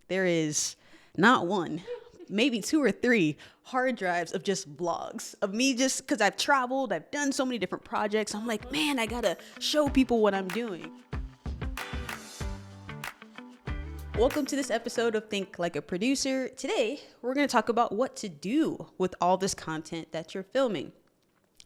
there is not one, maybe 2 or 3 hard drives of just vlogs of me, just because I've traveled, I've done so many different projects. I'm like, man, I gotta show people what I'm doing. Welcome to this episode of Think Like a Producer. Today, we're going to talk about what to do with all this content that you're filming.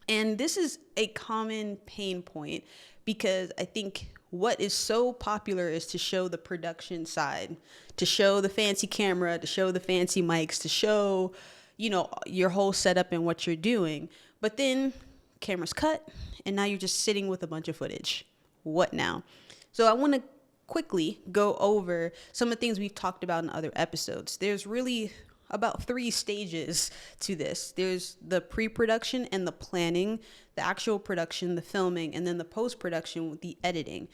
And this is a common pain point because I think what is so popular is to show the production side, to show the fancy camera, to show the fancy mics, to show, your whole setup and what you're doing. But then camera's cut and now you're just sitting with a bunch of footage. What now? So I want to quickly go over some of the things we've talked about in other episodes. There's really about 3 stages to this. There's the pre-production and the planning, the actual production, the filming, and then the post-production with the editing.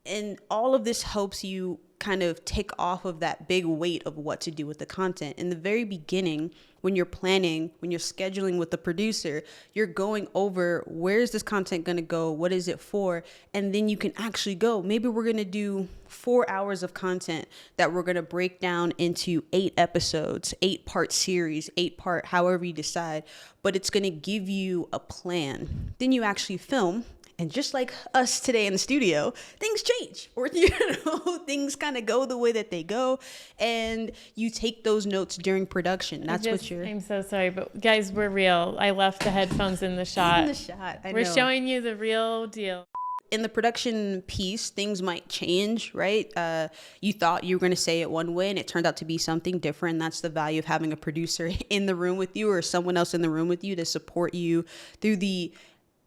And all of this helps you kind of take off of that big weight of what to do with the content. In the very beginning, when you're planning, when you're scheduling with the producer, you're going over where's this content going to go? What is it for? And then you can actually go, maybe we're going to do 4 hours of content that we're going to break down into 8 episodes, 8-part series, 8-part, however you decide, but it's going to give you a plan. Then you actually film. And just like us today in the studio, things change, or things kind of go the way that they go, and you take those notes during production. I'm so sorry, but guys, we're real. I left the headphones in the shot. We're showing you the real deal. In the production piece, things might change, right? You thought you were going to say it one way and it turned out to be something different. That's the value of having a producer in the room with you or someone else in the room with you to support you through the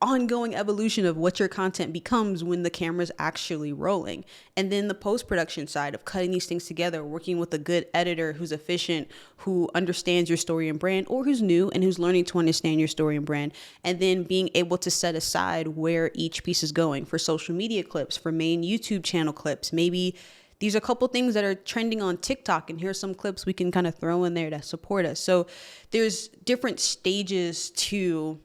ongoing evolution of what your content becomes when the camera's actually rolling. And then the post-production side of cutting these things together, working with a good editor who's efficient, who understands your story and brand, or who's new and who's learning to understand your story and brand. And then being able to set aside where each piece is going for social media clips, for main YouTube channel clips. Maybe these are a couple things that are trending on TikTok, and here's some clips we can kind of throw in there to support us. So there's different stages to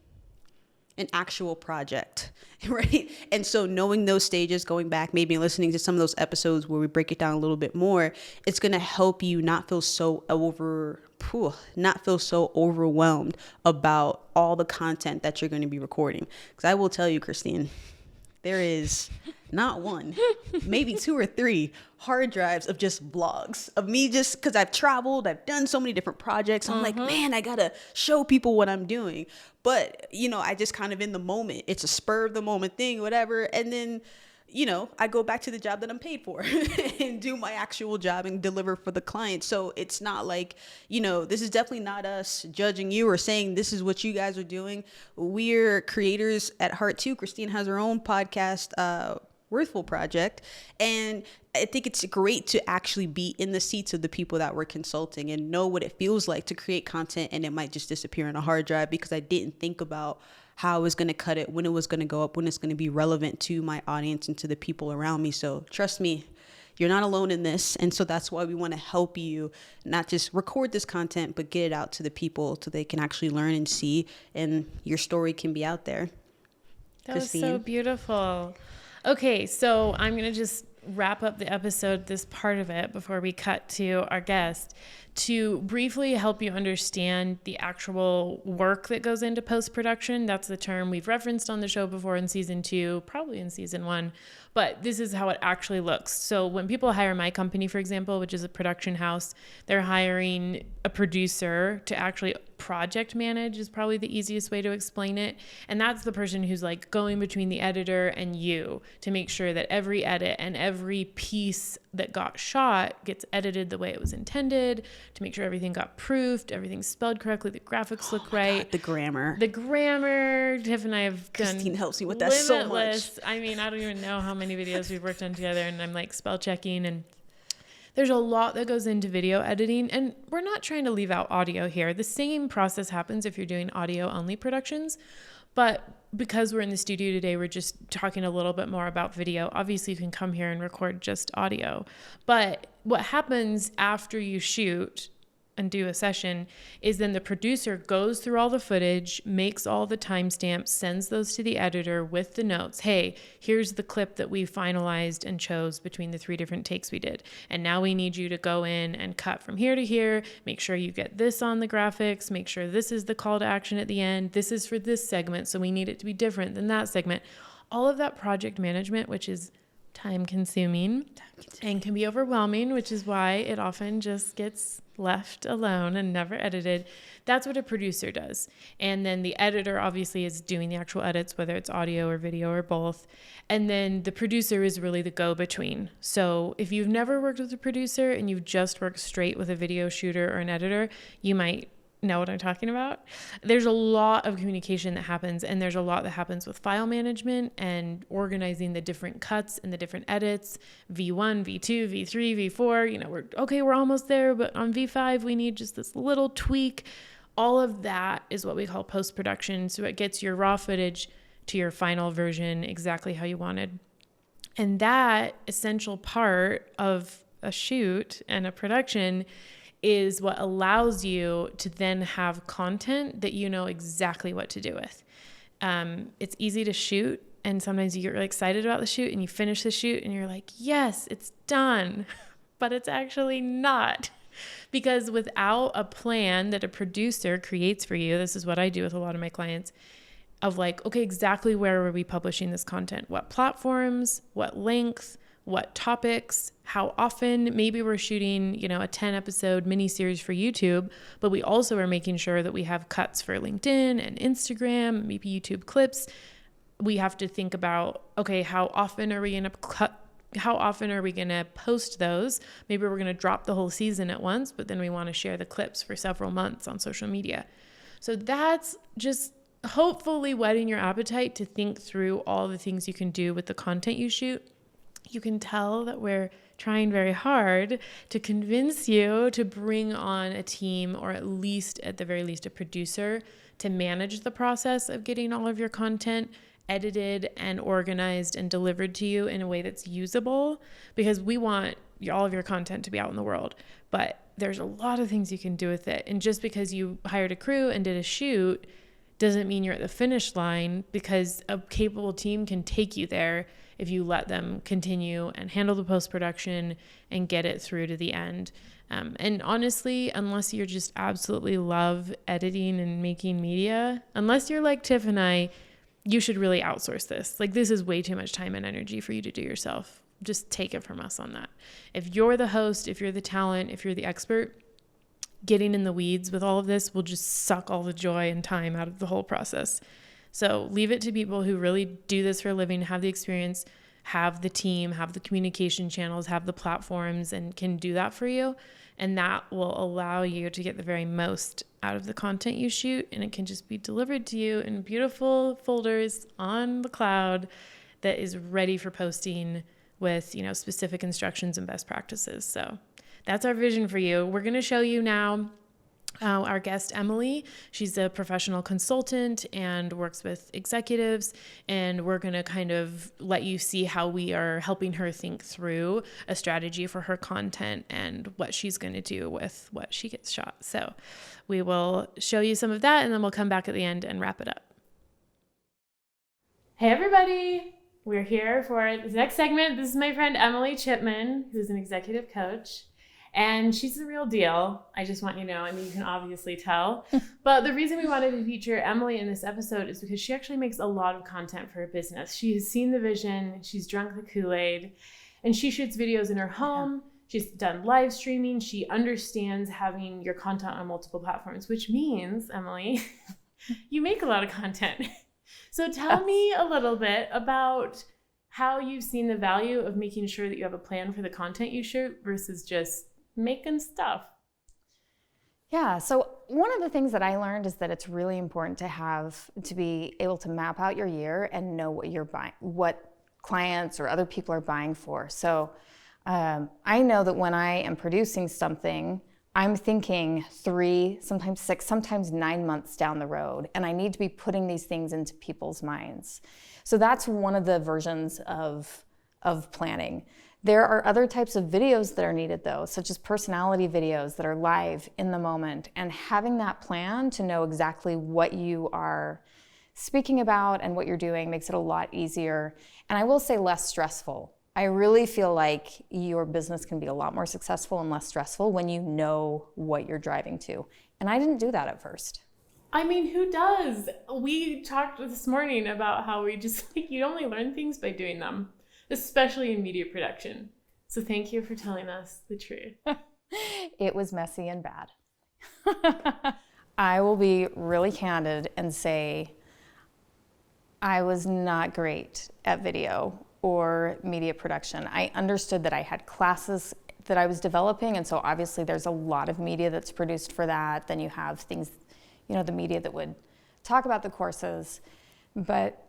an actual project, right? And so knowing those stages, going back, maybe listening to some of those episodes where we break it down a little bit more, it's going to help you not feel so overwhelmed about all the content that you're going to be recording. Because I will tell you, Christine, there is not one, maybe 2 or 3 hard drives of just vlogs of me, just because I've traveled, I've done so many different projects. I'm like, man, I gotta show people what I'm doing. But, I just kind of in the moment, it's a spur of the moment thing, whatever. And then, I go back to the job that I'm paid for and do my actual job and deliver for the client. So it's not like, this is definitely not us judging you or saying this is what you guys are doing. We're creators at heart too. Christine has her own podcast, Worthful Project. And I think it's great to actually be in the seats of the people that we're consulting and know what it feels like to create content and it might just disappear on a hard drive because I didn't think about how I was going to cut it, when it was going to go up, when it's going to be relevant to my audience and to the people around me. So trust me, you're not alone in this. And so that's why we want to help you not just record this content, but get it out to the people so they can actually learn and see, and your story can be out there. That Christine? Was so beautiful. Okay, so I'm going to just wrap up the episode, this part of it, before we cut to our guest, to briefly help you understand the actual work that goes into post-production. That's the term we've referenced on the show before in season 2, probably in season 1, but this is how it actually looks. So when people hire my company, for example, which is a production house, they're hiring a producer to actually project manage is probably the easiest way to explain it. And that's the person who's like going between the editor and you to make sure that every edit and every piece that got shot gets edited the way it was intended, to make sure everything got proofed, everything's spelled correctly, the graphics look right. God, the grammar, Tiff and I have done. Christine helps me with that so much. I mean, I don't even know how many videos we've worked on together, and I'm like spell checking, and there's a lot that goes into video editing, and we're not trying to leave out audio here. The same process happens if you're doing audio only productions, but because we're in the studio today, we're just talking a little bit more about video. Obviously, you can come here and record just audio, but what happens after you shoot and do a session is then the producer goes through all the footage, makes all the timestamps, sends those to the editor with the notes. Hey, here's the clip that we finalized and chose between the 3 different takes we did. And now we need you to go in and cut from here to here, make sure you get this on the graphics, make sure this is the call to action at the end. This is for this segment, so we need it to be different than that segment. All of that project management, which is time consuming and can be overwhelming, which is why it often just gets left alone and never edited. That's what a producer does. And then the editor obviously is doing the actual edits, whether it's audio or video or both. And then the producer is really the go-between. So if you've never worked with a producer and you've just worked straight with a video shooter or an editor, you might know what I'm talking about. There's a lot of communication that happens, and there's a lot that happens with file management and organizing the different cuts and the different edits, V1, V2, V3, V4, we're almost there, but on V5 we need just this little tweak. All of that is what we call post-production. So it gets your raw footage to your final version exactly how you wanted. And that essential part of a shoot and a production is what allows you to then have content that you know exactly what to do with. It's easy to shoot, and sometimes you get really excited about the shoot and you finish the shoot and you're like, yes, it's done, but it's actually not. Because without a plan that a producer creates for you, this is what I do with a lot of my clients, of like, okay, exactly where are we publishing this content? What platforms, what length, what topics, how often. Maybe we're shooting, a 10 episode mini-series for YouTube, but we also are making sure that we have cuts for LinkedIn and Instagram, maybe YouTube clips. We have to think about, okay, how often are we going to cut? How often are we going to post those? Maybe we're going to drop the whole season at once, but then we want to share the clips for several months on social media. So that's just hopefully whetting your appetite to think through all the things you can do with the content you shoot. You can tell that we're trying very hard to convince you to bring on a team, or at the very least, a producer to manage the process of getting all of your content edited and organized and delivered to you in a way that's usable, because we want all of your content to be out in the world. But there's a lot of things you can do with it. And just because you hired a crew and did a shoot doesn't mean you're at the finish line, because a capable team can take you there if you let them continue and handle the post-production and get it through to the end. And honestly, unless you just absolutely love editing and making media, unless you're like Tiff and I, you should really outsource this. Like, this is way too much time and energy for you to do yourself. Just take it from us on that. If you're the host, if you're the talent, if you're the expert, getting in the weeds with all of this will just suck all the joy and time out of the whole process. So leave it to people who really do this for a living, have the experience, have the team, have the communication channels, have the platforms, and can do that for you. And that will allow you to get the very most out of the content you shoot. And it can just be delivered to you in beautiful folders on the cloud that is ready for posting with, specific instructions and best practices. So that's our vision for you. We're going to show you now our guest, Emily. She's a professional consultant and works with executives, and we're going to kind of let you see how we are helping her think through a strategy for her content and what she's going to do with what she gets shot. So we will show you some of that, and then we'll come back at the end and wrap it up. Hey, everybody. We're here for this next segment. This is my friend, Emily Chipman, who's an executive coach. And she's the real deal. I just want you to know. I mean, you can obviously tell. But the reason we wanted to feature Emily in this episode is because she actually makes a lot of content for her business. She has seen the vision. She's drunk the Kool-Aid. And she shoots videos in her home. Yeah. She's done live streaming. She understands having your content on multiple platforms, which means, Emily, you make a lot of content. So tell me a little bit about how you've seen the value of making sure that you have a plan for the content you shoot versus just making stuff. Yeah, so one of the things that I learned is that it's really important to be able to map out your year and know what you're buying, what clients or other people are buying for. So I know that when I am producing something, I'm thinking 3, sometimes 6, sometimes 9 months down the road, and I need to be putting these things into people's minds. So that's one of the versions of planning. There are other types of videos that are needed though, such as personality videos that are live in the moment, and having that plan to know exactly what you are speaking about and what you're doing makes it a lot easier. And I will say less stressful. I really feel like your business can be a lot more successful and less stressful when you know what you're driving to. And I didn't do that at first. I mean, who does? We talked this morning about how we just, you only learn things by doing them, especially in media production. So thank you for telling us the truth. It was messy and bad. I will be really candid and say I was not great at video or media production. I understood that I had classes that I was developing, and so obviously there's a lot of media that's produced for that. Then you have things, the media that would talk about the courses. But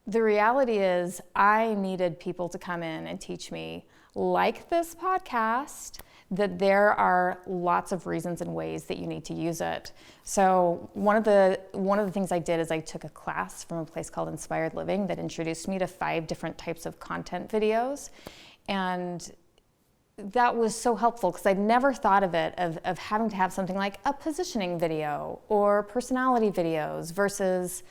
the reality is I needed people to come in and teach me, like this podcast, that there are lots of reasons and ways that you need to use it. So one of the things I did is I took a class from a place called Inspired Living that introduced me to 5 different types of content videos. And that was so helpful because I'd never thought of it, of having to have something like a positioning video or personality videos versus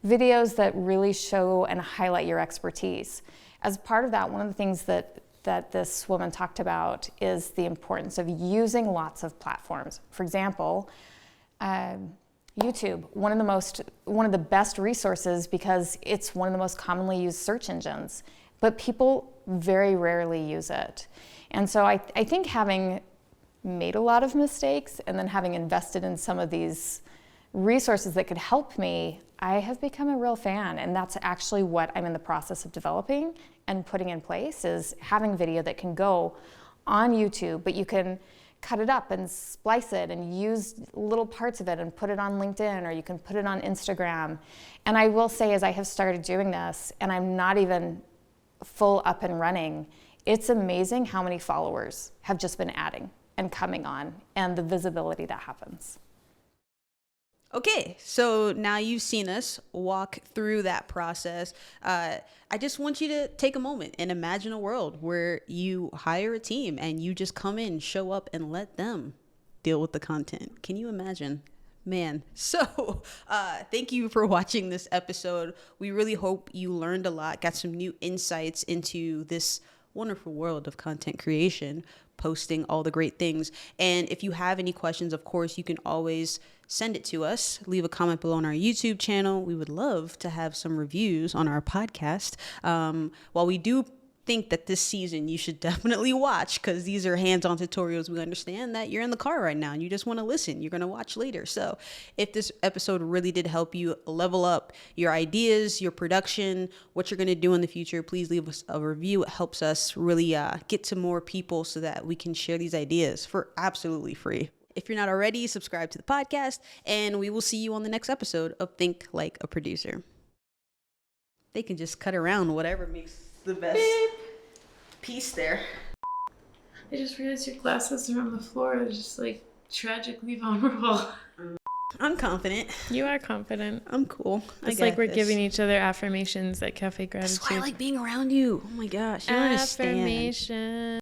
videos that really show and highlight your expertise. As part of that, one of the things that this woman talked about is the importance of using lots of platforms. For example, YouTube, one of the best resources because it's one of the most commonly used search engines, but people very rarely use it. And so I think having made a lot of mistakes and then having invested in some of these resources that could help me, I have become a real fan, and that's actually what I'm in the process of developing and putting in place, is having video that can go on YouTube, but you can cut it up and splice it and use little parts of it and put it on LinkedIn, or you can put it on Instagram. And I will say, as I have started doing this, and I'm not even full up and running, it's amazing how many followers have just been adding and coming on, and the visibility that happens. Okay, so now you've seen us walk through that process. I just want you to take a moment and imagine a world where you hire a team and you just come in, show up, and let them deal with the content. Can you imagine? Man. So thank you for watching this episode. We really hope you learned a lot, got some new insights into this wonderful world of content creation, posting all the great things. And if you have any questions, of course, you can always send it to us. Leave a comment below on our YouTube channel. We would love to have some reviews on our podcast. While we do think that this season you should definitely watch, because these are hands-on tutorials, we understand that you're in the car right now and you just want to listen. You're going to watch later. So if this episode really did help you level up your ideas, your production, what you're going to do in the future, please leave us a review. It helps us really get to more people so that we can share these ideas for absolutely free. If you're not already, subscribe to the podcast, and we will see you on the next episode of Think Like a Producer. They can just cut around whatever makes the best piece there. I just realized your glasses are on the floor. They're just like tragically vulnerable. I'm confident. You are confident. I'm cool. It's like we're giving each other affirmations at Cafe Gratitude. That's why I like being around you. Oh my gosh. You don't understand. Affirmation.